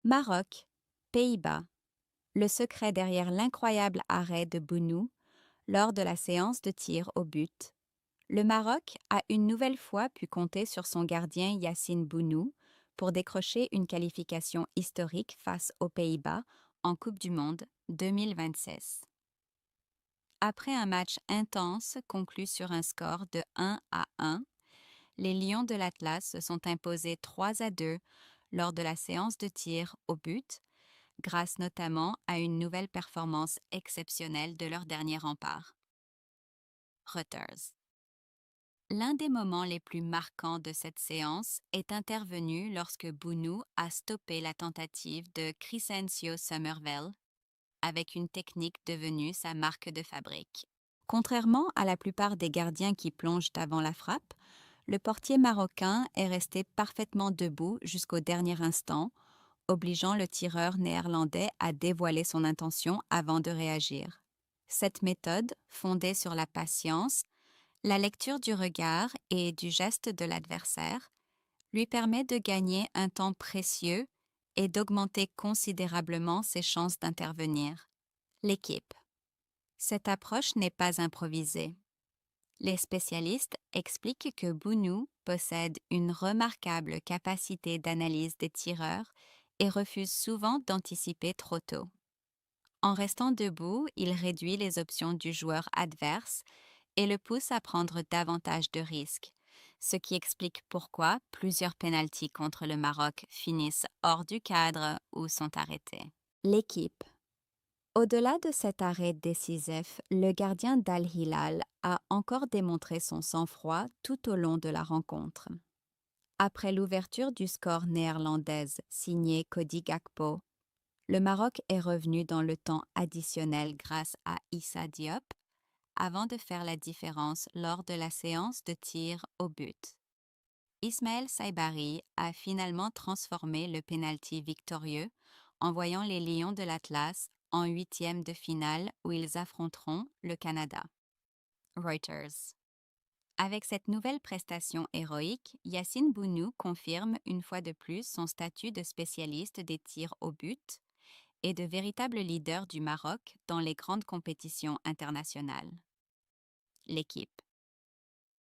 Maroc, Pays-Bas. Le secret derrière l'incroyable arrêt de Bounou lors de la séance de tir au but. Le Maroc a une nouvelle fois pu compter sur son gardien Yassine Bounou pour décrocher une qualification historique face aux Pays-Bas en Coupe du Monde 2026. Après un match intense conclu sur un score de 1-1, les Lions de l'Atlas se sont imposés 3-2 lors de la séance de tir au but, grâce notamment à une nouvelle performance exceptionnelle de leur dernier rempart. Reuters. L'un des moments les plus marquants de cette séance est intervenu lorsque Bounou a stoppé la tentative de Crescencio Summerville avec une technique devenue sa marque de fabrique. Contrairement à la plupart des gardiens qui plongent avant la frappe, le portier marocain est resté parfaitement debout jusqu'au dernier instant, obligeant le tireur néerlandais à dévoiler son intention avant de réagir. Cette méthode, fondée sur la patience, la lecture du regard et du geste de l'adversaire, lui permet de gagner un temps précieux et d'augmenter considérablement ses chances d'intervenir. L'équipe. Cette approche n'est pas improvisée. Les spécialistes expliquent que Bounou possède une remarquable capacité d'analyse des tireurs et refuse souvent d'anticiper trop tôt. En restant debout, il réduit les options du joueur adverse et le pousse à prendre davantage de risques, ce qui explique pourquoi plusieurs pénaltys contre le Maroc finissent hors du cadre ou sont arrêtés. L'équipe. Au-delà de cet arrêt décisif, le gardien d'Al Hilal a encore démontré son sang-froid tout au long de la rencontre. Après l'ouverture du score néerlandaise signé Cody Gakpo, le Maroc est revenu dans le temps additionnel grâce à Issa Diop, avant de faire la différence lors de la séance de tir au but. Ismaël Saibari a finalement transformé le pénalty victorieux, envoyant les Lions de l'Atlas en huitième de finale où ils affronteront le Canada. Reuters. Avec cette nouvelle prestation héroïque, Yassine Bounou confirme une fois de plus son statut de spécialiste des tirs au but et de véritable leader du Maroc dans les grandes compétitions internationales. L'équipe.